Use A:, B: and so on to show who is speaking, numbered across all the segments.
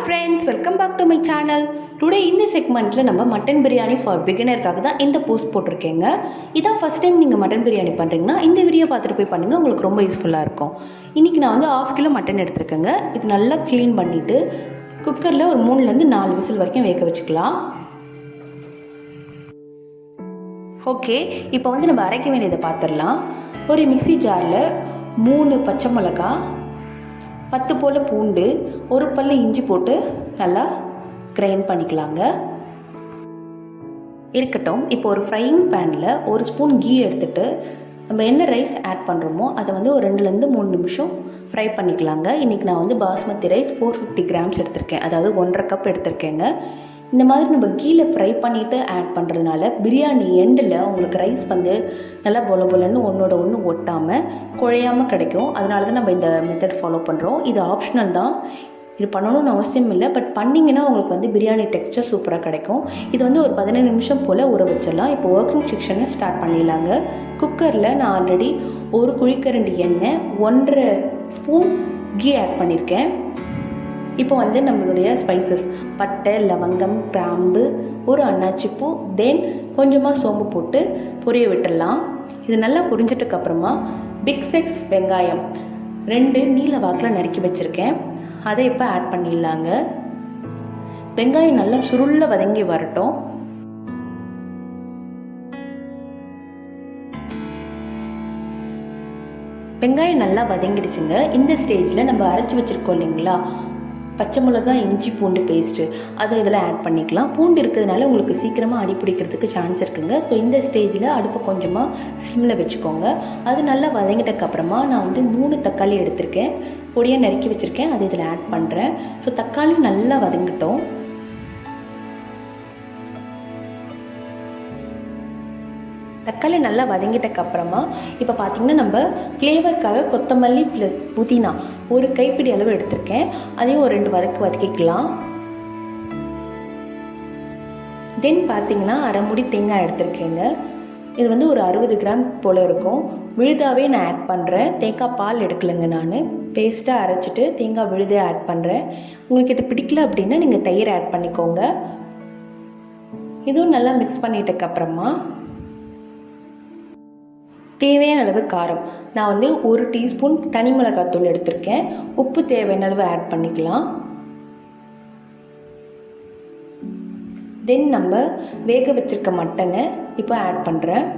A: friends, welcome back to my channel. Today in this segment நம்ம mutton biryani for பிகினர்க்காக தான் இந்த post போட்டிருக்கேங்க. இதான் first time நீங்கள் மட்டன் பிரியாணி பண்ணுறீங்கன்னா இந்த வீடியோ பார்த்துட்டு போய் பண்ணுங்கள், உங்களுக்கு ரொம்ப யூஸ்ஃபுல்லாக இருக்கும். இன்றைக்கி நான் வந்து 1/2 கிலோ மட்டன் எடுத்துருக்கேங்க. இது நல்லா க்ளீன் பண்ணிவிட்டு குக்கரில் ஒரு 3லேருந்து 4 விசில் வரைக்கும் வேக வச்சுக்கலாம். ஓகே, இப்போ வந்து நம்ம அரைக்க வேண்டியதை பார்த்துடலாம். ஒரு மிக்ஸி ஜாரில் 3 பச்சை மிளகாய், 10 போல் பூண்டு, ஒரு பல்லு இஞ்சி போட்டு நல்லா கிரைண்ட் பண்ணிக்கலாங்க. இருக்கட்டும். இப்போ ஒரு ஃப்ரையிங் பேனில் 1 ஸ்பூன் கீ எடுத்துகிட்டு நம்ம என்ன ரைஸ் ஆட் பண்ணுறோமோ அதை வந்து ஒரு 2லேருந்து 3 நிமிஷம் ஃப்ரை பண்ணிக்கலாங்க. இன்றைக்கி நான் வந்து பாஸ்மதி ரைஸ் 450 கிராம்ஸ் எடுத்திருக்கேன், அதாவது 1.5 கப் எடுத்திருக்கேங்க. இந்த மாதிரி நம்ம கீழே ஃப்ரை பண்ணிவிட்டு ஆட் பண்ணுறதுனால பிரியாணி எண்டில் உங்களுக்கு ரைஸ் வந்து நல்லா பொல பொலன்னு ஒன்றோட ஒன்று ஒட்டாமல் குழையாமல் கிடைக்கும். அதனால தான் நம்ம இந்த மெத்தட் ஃபாலோ பண்ணுறோம். இது ஆப்ஷனல் தான், இது பண்ணணும்னு அவசியம் இல்லை. பட் பண்ணிங்கன்னா உங்களுக்கு வந்து பிரியாணி டெக்ஸ்சர் சூப்பராக கிடைக்கும். இது வந்து ஒரு 15 நிமிஷம் போல் ஊற வச்சிடலாம். இப்போ ஒர்க்கிங் செக்ஷனை ஸ்டார்ட் பண்ணிடலாங்க. குக்கரில் நான் ஆல்ரெடி 1 குழிக்கரண்டி எண்ணெய், 1.5 ஸ்பூன் கீ ஆட் பண்ணியிருக்கேன். இப்போ வந்து நம்மளுடைய ஸ்பைசஸ் பட்டை, லவங்கம், கிராம்பு, ஒரு அன்னாச்சிப்பூ, தென் கொஞ்சமாக சோம்பு போட்டு பொரிய விட்டுடலாம். இது நல்லா பொரிஞ்சிட்டதுக்கப்புறமா பிக் சைஸ் வெங்காயம் 2 நீல வாக்கில் நறுக்கி வச்சுருக்கேன், அதை இப்போ ஆட் பண்ணிடலாங்க. வெங்காயம் நல்லா சுருள வதங்கி வரட்டும். வெங்காயம் நல்லா வதங்கிடுச்சுங்க. இந்த ஸ்டேஜில் நம்ம அரைச்சி வச்சுருக்கோம் இல்லைங்களா பச்சை மிளகாய், இஞ்சி பூண்டு பேஸ்ட்டு, அதை இதில் ஆட் பண்ணிக்கலாம். பூண்டு இருக்கிறதுனால உங்களுக்கு சீக்கிரமாக அடி பிடிக்கிறதுக்கு சான்ஸ் இருக்குங்க. ஸோ இந்த ஸ்டேஜில் அடுப்பை கொஞ்சமாக சிம்மில் வச்சுக்கோங்க. அது நல்லா வதங்கிட்டக்கப்புறமா நான் வந்து 3 தக்காளி எடுத்திருக்கேன், பொடியாக நறுக்கி வச்சுருக்கேன், அதை இதில் ஆட் பண்ணுறேன். ஸோ தக்காளி நல்லா வதங்கிட்டோம். தக்காளி நல்லா வதங்கிட்டக்கப்புறமா இப்போ பார்த்திங்கன்னா நம்ம ஃப்ளேவருக்காக கொத்தமல்லி ப்ளஸ் புதினா 1 கைப்பிடி அளவு எடுத்திருக்கேன், அதையும் ஒரு 2 வதக்கிக்கலாம். தென் பார்த்திங்கன்னா அரை மூடி தேங்காய் எடுத்திருக்கேங்க. இது வந்து ஒரு 60 கிராம் போல் இருக்கும். விழுதாவே நான் ஆட் பண்ணுறேன். தேங்காய் பால் எடுக்கலைங்க, நான் பேஸ்ட்டாக அரைச்சிட்டு தேங்காய் விழுதே ஆட் பண்ணுறேன். உங்களுக்கு இது பிடிக்கல அப்படின்னா நீங்கள் தயிர் ஆட் பண்ணிக்கோங்க. இதுவும் நல்லா மிக்ஸ் பண்ணிட்டக்கப்புறமா தேவையான அளவு காரம், நான் வந்து 1 டீஸ்பூன் தனி மிளகாத்தூள் எடுத்திருக்கேன். உப்பு தேவையான அளவு ஆட் பண்ணிக்கலாம். தென் நம்ம வேக வச்சிருக்க மட்டனை இப்போ ஆட் பண்ணுறேன்.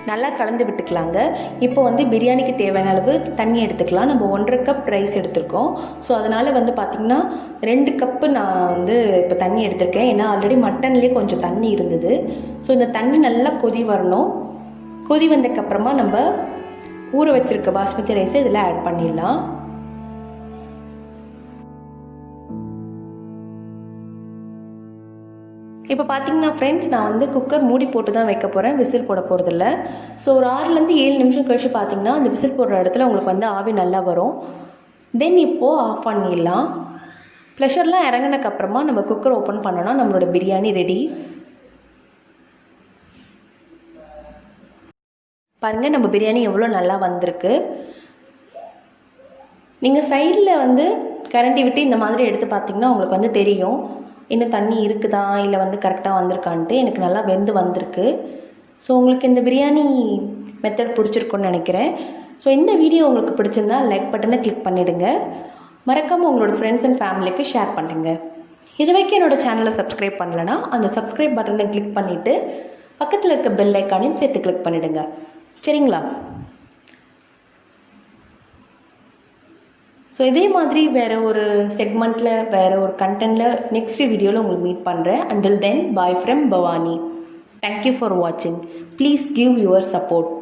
A: நல்லா கலந்து விட்டுக்கலாங்க. இப்போ வந்து பிரியாணிக்கு தேவையான அளவு தண்ணி எடுத்துக்கலாம். நம்ம 1.5 கப் ரைஸ் எடுத்திருக்கோம். ஸோ அதனால் வந்து பார்த்திங்கன்னா 2 கப்பு நான் வந்து இப்போ தண்ணி எடுத்திருக்கேன். ஏன்னா ஆல்ரெடி மட்டன்லேயே கொஞ்சம் தண்ணி இருந்தது. ஸோ இந்த தண்ணி நல்லா கொதி வரணும். கொதி வந்ததுக்கப்புறமா நம்ம ஊற வச்சுருக்க பாஸ்மதி ரைஸை இதில் ஆட் பண்ணிடலாம். இப்போ பார்த்தீங்கன்னா ஃப்ரெண்ட்ஸ், நான் வந்து குக்கர் மூடி போட்டு தான் வைக்க போகிறேன், விசில் போட போகிறதில்ல. ஸோ ஒரு 6லேருந்து 7 நிமிஷம் கழிச்சு பார்த்தீங்கன்னா அந்த விசில் போடுற இடத்துல உங்களுக்கு வந்து ஆவி நல்லா வரும். தென் இப்போது ஆஃப் பண்ணிடலாம். ப்ரெஷர்லாம் இறங்கினக்கப்புறமா நம்ம குக்கர் ஓப்பன் பண்ணோன்னா நம்மளோட பிரியாணி ரெடி. பாருங்கள் நம்ம பிரியாணி எவ்வளோ நல்லா வந்திருக்கு. நீங்கள் சைடில் வந்து கரண்டி விட்டு இந்த மாதிரி எடுத்து பார்த்தீங்கன்னா உங்களுக்கு வந்து தெரியும் இன்னும் தண்ணி இருக்குதா இல்லை வந்து கரெக்டாக வந்திருக்கான்ட்டு. எனக்கு நல்லா வெந்து வந்திருக்கு. ஸோ உங்களுக்கு இந்த பிரியாணி மெத்தட் பிடிச்சிருக்குன்னு நினைக்கிறேன். ஸோ இந்த வீடியோ உங்களுக்கு பிடிச்சிருந்தா லைக் பட்டனை கிளிக் பண்ணிவிடுங்க. மறக்காமல் உங்களோட ஃப்ரெண்ட்ஸ் அண்ட் ஃபேமிலிக்கு ஷேர் பண்ணுங்க. இது வரைக்கும் என்னோடய சேனலை சப்ஸ்கிரைப் பண்ணலைன்னா அந்த சப்ஸ்கிரைப் பட்டனை கிளிக் பண்ணிவிட்டு பக்கத்தில் இருக்க பெல் ஐக்கானையும் சேர்த்து கிளிக் பண்ணிவிடுங்க. சரிங்களா? ஸோ இதே மாதிரி வேறு ஒரு செக்மெண்ட்டில் வேறு ஒரு கண்டென்ட்டில் நெக்ஸ்ட் வீடியோவில் உங்களுக்கு மீட் பண்ணுறேன். Until then, bye from Bhavani. Thank you for watching. Please give your support.